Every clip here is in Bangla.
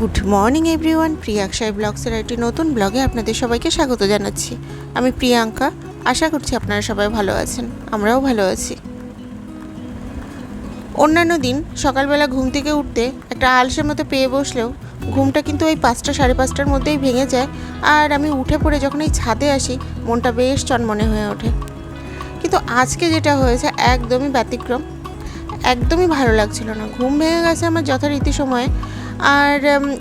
গুড মর্নিং এভরিওয়ান, প্রিয়াঙ্কার ব্লগসের একটি নতুন ব্লগে আপনাদের সবাইকে স্বাগত জানাচ্ছি। আমি প্রিয়াঙ্কা, আশা করছি আপনারা সবাই ভালো আছেন, আমরাও ভালো আছি। অন্যান্য দিন সকালবেলা ঘুম থেকে উঠতে একটা আলসের মতো পেয়ে বসলেও ঘুমটা কিন্তু ওই 5টা সাড়ে 5টার মধ্যেই ভেঙে যায়। আর আমি উঠে পড়ে যখন এই ছাদে আসি মনটা বেশ চনমনে হয়ে ওঠে। কিন্তু আজকে যেটা হয়েছে একদমই ব্যতিক্রম, একদমই ভালো লাগছিল না। ঘুম ভেঙে গেছে আমার যথারীতি সময়ে, আর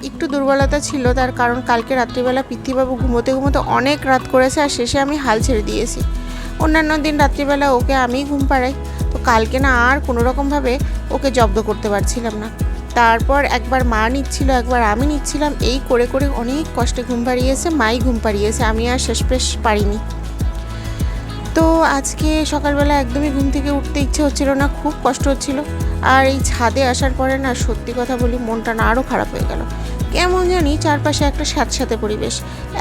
একটু দুর্বলতা ছিল, তার কারণ কালকে রাত্রিবেলা পিতৃবাবু ঘুমোতে ঘুমোতে অনেক রাত করেছে, আর শেষে আমি হাল ছেড়ে দিয়েছি। অন্যান্য দিন রাত্রিবেলা ওকে আমি ঘুম পাড়াই, তো কালকে না আর কোনোরকমভাবে ওকে জব্দ করতে পারছিলাম না। তারপর একবার মা নিচ্ছিল, একবার আমি নিচ্ছিলাম, এই করে করে অনেক কষ্টে ঘুম পাড়িয়েছে, মাই ঘুম পাড়িয়েছে, আমি আর শেষ পেশ পারিনি। তো আজকে সকালবেলা একদমই ঘুম থেকে উঠতে ইচ্ছে হচ্ছিল না, খুব কষ্ট হচ্ছিল। আর এই ছাদে আসার পরে না, সত্যি কথা বলি, মনটা না আরও খারাপ হয়ে গেল। কেমন জানি চারপাশে একটা স্যাঁতস্যাঁতে পরিবেশ,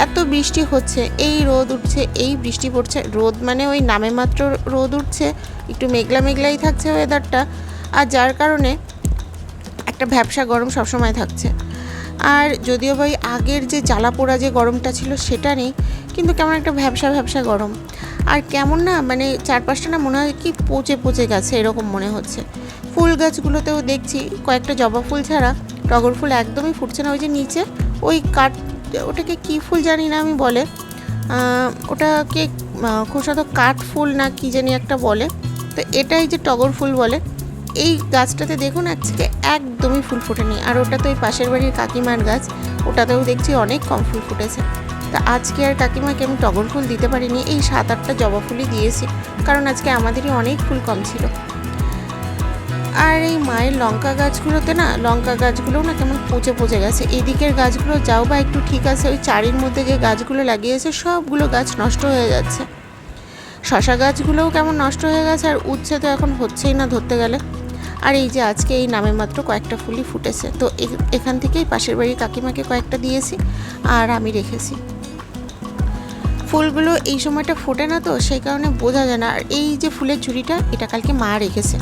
এত বৃষ্টি হচ্ছে, এই রোদ উঠছে, এই বৃষ্টি পড়ছে। রোদ মানে ওই নামে মাত্র রোদ উঠছে, একটু মেঘলা মেঘলাই থাকছে ওয়েদারটা, আর যার কারণে একটা ভ্যাপসা গরম সবসময় থাকছে। আর যদিও ভাই আগের যে জ্বালা পোড়া যে গরমটা ছিল সেটা নেই, কিন্তু কেমন একটা ভ্যাপসা ভ্যাপসা গরম। আর কেমন না, মানে চারপাশটা না মনে হয় কি পচে পচে গেছে, এরকম মনে হচ্ছে। ফুল গাছগুলোতেও দেখছি কয়েকটা জবা ফুল ছাড়া টগর ফুল একদমই ফুটছে না। ওই যে নিচে ওই ওটাকে কী ফুল জানি না আমি বলে, ওটাকে খোসাতো কাঠ ফুল না কি জানি একটা বলে, তো এটাই যে টগর ফুল বলে। এই গাছটাতে দেখুন আজকে একদমই ফুল ফোটেনি। আর ওটা তো ওই পাশের বাড়ির কাকিমার গাছ, ওটাতেও দেখছি অনেক কম ফুল ফুটেছে। তা আজকে আর কাকিমাকে আমি টগর ফুল দিতে পারিনি, এই 7-8টা জবা ফুলই দিয়েছি, কারণ আজকে আমাদেরই অনেক ফুল কম ছিল। আর এই মায়ের লঙ্কা গাছগুলোতে না, লঙ্কা গাছগুলোও না কেমন পচে পচে গেছে। এদিকের গাছগুলো যাও বা একটু ঠিক আছে, ওই চারির মধ্যে যে গাছগুলো লাগিয়েছে সবগুলো গাছ নষ্ট হয়ে যাচ্ছে। শশা গাছগুলোও কেমন নষ্ট হয়ে গেছে, আর উচ্ছে তো এখন হচ্ছেই না ধরতে গেলে। আর এই যে আজকে এই নামে মাত্র কয়েকটা ফুলই ফুটেছে, তো এখান থেকেই পাশের বাড়ির কাকিমাকে কয়েকটা দিয়েছি আর আমি রেখেছি। ফুলগুলো এই সময়টা ফোটে না, তো সেই কারণে বোঝা যায় না। আর এই যে ফুলের ঝুড়িটা, এটা কালকে মা রেখেছে।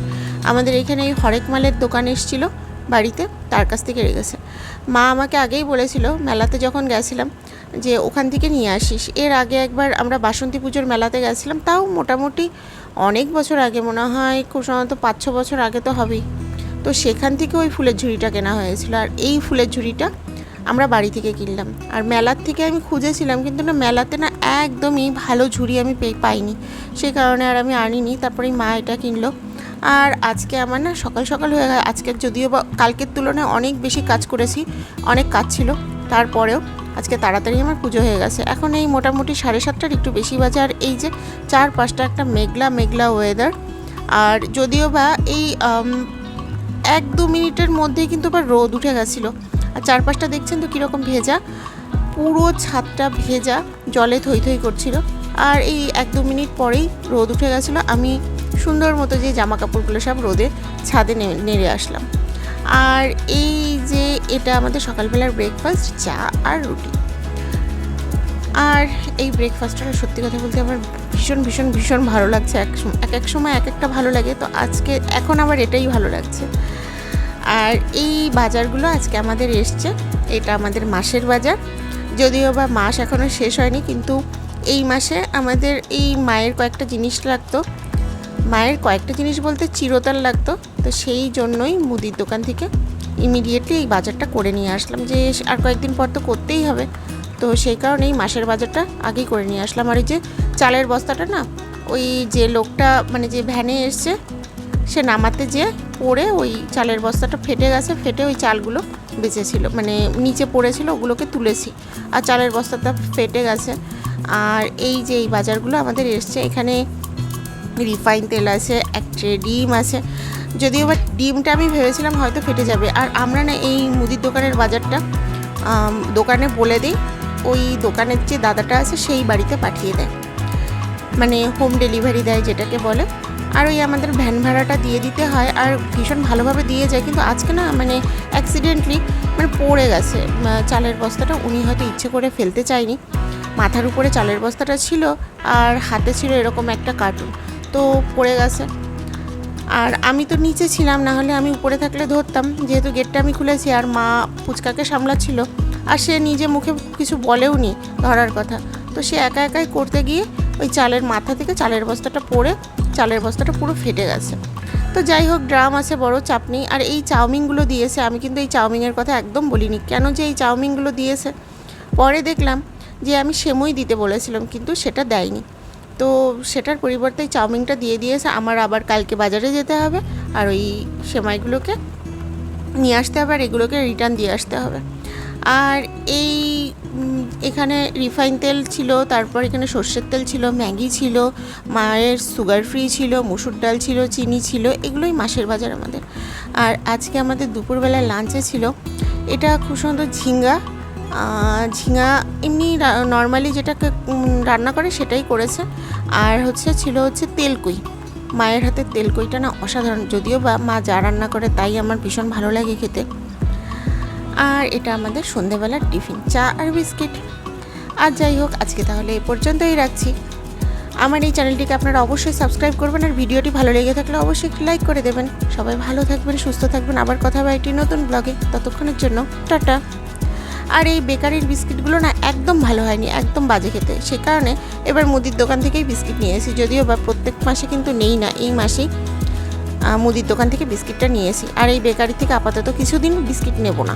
আমাদের এখানে এই হরেক মালের দোকান এসেছিল বাড়িতে, তার কাছ থেকে রেখেছে। মা আমাকে আগেই বলেছিল মেলাতে যখন গেছিলাম যে ওখান থেকে নিয়ে আসিস। এর আগে একবার আমরা বাসন্তী পুজোর মেলাতে গেছিলাম, তাও মোটামুটি অনেক বছর আগে, মনে হয় খুব সম্ভবত 5-6 বছর আগে তো হবেই। তো সেখান থেকে ওই ফুলের ঝুড়িটা কেনা হয়েছিল, আর এই ফুলের ঝুড়িটা আমরা বাড়ি থেকে কিনলাম। আর মেলার থেকে আমি খুঁজেছিলাম, কিন্তু না মেলাতে না একদমই ভালো ঝুড়ি আমি পাইনি, সেই কারণে আর আমি আনিনি। তারপরেই মা এটা কিনলো। আর আজকে আমার না সকাল সকাল হয়ে গেছে। আজকে যদিও বা কালকের তুলনায় অনেক বেশি কাজ করেছি, অনেক কাজ ছিল, তারপরেও আজকে তাড়াতাড়ি আমার পুজো হয়ে গেছে। এখন এই মোটামুটি 7:30টার একটু বেশি বাজে, আর এই যে 4-5টা একটা মেঘলা মেঘলা ওয়েদার। আর যদিও বা এই 1-2 মিনিটের মধ্যেই কিন্তু আবার রোদ উঠে গেছিলো। আর চারপাশটা দেখছেন তো কীরকম ভেজা, পুরো ছাদটা ভেজা, জলে থই থই করছিল। আর এই 1-2 মিনিট পরেই রোদ উঠে গেছিলো। আমি সুন্দর মতো যে জামা কাপড়গুলো সব রোদে ছাদে নেড়ে আসলাম। আর এই যে এটা আমাদের সকালবেলার ব্রেকফাস্ট, চা আর রুটি। আর এই ব্রেকফাস্টটা সত্যি কথা বলতে আমার ভীষণ ভীষণ ভীষণ ভালো লাগছে। এক সময় এক একটা ভালো লাগে, তো আজকে এখন আবার এটাই ভালো লাগছে। আর এই বাজারগুলো আজকে আমাদের এসছে, এটা আমাদের মাসের বাজার। যদিও বা মাস এখনও শেষ হয়নি, কিন্তু এই মাসে আমাদের এই মায়ের কয়েকটা জিনিস লাগতো। মায়ের কয়েকটা জিনিস বলতে চিরতাল লাগতো, তো সেই জন্যই মুদির দোকান থেকে ইমিডিয়েটলি এই বাজারটা করে নিয়ে আসলাম, যে আর কয়েকদিন পর তো করতেই হবে। তো সেই কারণেই মাসের বাজারটা আগেই করে নিয়ে আসলাম। আর এই যে চালের বস্তাটা না, ওই যে লোকটা মানে যে ভ্যানে এসছে, সে নামাতে যেয়ে পড়ে ওই চালের বস্তাটা ফেটে গেছে, ফেটে ওই চালগুলো বেঁচেছিল, মানে নিচে পড়েছিল, ওগুলোকে তুলেছি, আর চালের বস্তাটা ফেটে গেছে। আর এই যে এই বাজারগুলো আমাদের এসছে, এখানে রিফাইন তেল আছে, এক ট্রে ডিম আছে। যদিও বা ডিমটা আমি ভেবেছিলাম হয়তো ফেটে যাবে। আর আমরা না এই মুদির দোকানের বাজারটা দোকানে বলে দিই, ওই দোকানের যে দাদাটা আছে সেই বাড়িতে পাঠিয়ে দেয়, মানে হোম ডেলিভারি দেয় যেটাকে বলে। আর ওই আমাদের ভ্যান ভাড়াটা দিয়ে দিতে হয়, আর ভীষণ ভালোভাবে দিয়ে যায়। কিন্তু আজকে না মানে অ্যাক্সিডেন্টলি মানে পড়ে গেছে চালের বস্তাটা, উনি হয়তো ইচ্ছে করে ফেলতে চায়নি। মাথার উপরে চালের বস্তাটা ছিল আর হাতে ছিল এরকম একটা কার্টুন, তো পড়ে গেছে। আর আমি তো নিচে ছিলাম, না হলে আমি উপরে থাকলে ধরতাম, যেহেতু গেটটা আমি খুলেছি। আর মা ফুচকাকে সামলাচ্ছিল, আর সে নিজে মুখে কিছু বলেও নি ধরার কথা। তো সে একা একাই করতে গিয়ে ওই চালের মাথা থেকে চালের বস্তাটা পড়ে চালের বস্তাটা পুরো ফেটে গেছে। তো যাই হোক, ড্রাম আছে, বড় চাপ নেই। আর এই চাউমিনগুলো দিয়েছে, আমি কিন্তু এই চাউমিনের কথা একদম বলিনি, কেন যে এই চাউমিনগুলো দিয়েছে। পরে দেখলাম যে আমি সেমই দিতে বলেছিলাম, কিন্তু সেটা দেয়নি। তো সেটার পরিবর্তে এই চাউমিনটা দিয়ে দিয়েছে। আমার আবার কালকে বাজারে যেতে হবে, আর ওই সেমাইগুলোকে নিয়ে আসতে হবে, আর এগুলোকে রিটার্ন দিয়ে আসতে হবে। আর এই এখানে রিফাইন তেল ছিল, তারপর এখানে সর্ষের তেল ছিল, ম্যাগি ছিল, মায়ের সুগার ফ্রি ছিল, মুসুর ডাল ছিল, চিনি ছিল, এগুলোই মাসের বাজার আমাদের। আর আজকে আমাদের দুপুরবেলায় লাঞ্চে ছিল এটা খুব সুন্দর ঝিঙ্গা। ঝিঙ্গা এমনি নর্মালি যেটাকে রান্না করে সেটাই করেছে। আর ছিল তেলকুই। মায়ের হাতের তেলকুইটা না অসাধারণ, যদিও বা মা যা রান্না করে তাই আমার ভীষণ ভালো লাগে খেতে। আর এটা আমাদের সন্ধেবেলার টিফিন, চা আর বিস্কিট। আর যাই হোক, আজকে তাহলে এ পর্যন্তই রাখছি। আমার এই চ্যানেলটিকে আপনারা অবশ্যই সাবস্ক্রাইব করবেন, আর ভিডিওটি ভালো লেগে থাকলে অবশ্যই একটি লাইক করে দেবেন। সবাই ভালো থাকবেন, সুস্থ থাকবেন। আবার কথা হবে একটি নতুন ব্লগে, ততক্ষণের জন্য টাটা। আর এই বেকারির বিস্কিটগুলো না একদম ভালো হয়নি, একদম বাজে খেতে। সে কারণে এবার মুদির দোকান থেকেই বিস্কিট নিয়েছি, যদিও বা প্রত্যেক মাসে কিন্তু নেই না, এই মাসেই মুদির দোকান থেকে বিস্কিটটা নিয়েছি। আর এই বেকারি থেকে আপাতত কিছুদিন বিস্কিট নেব না।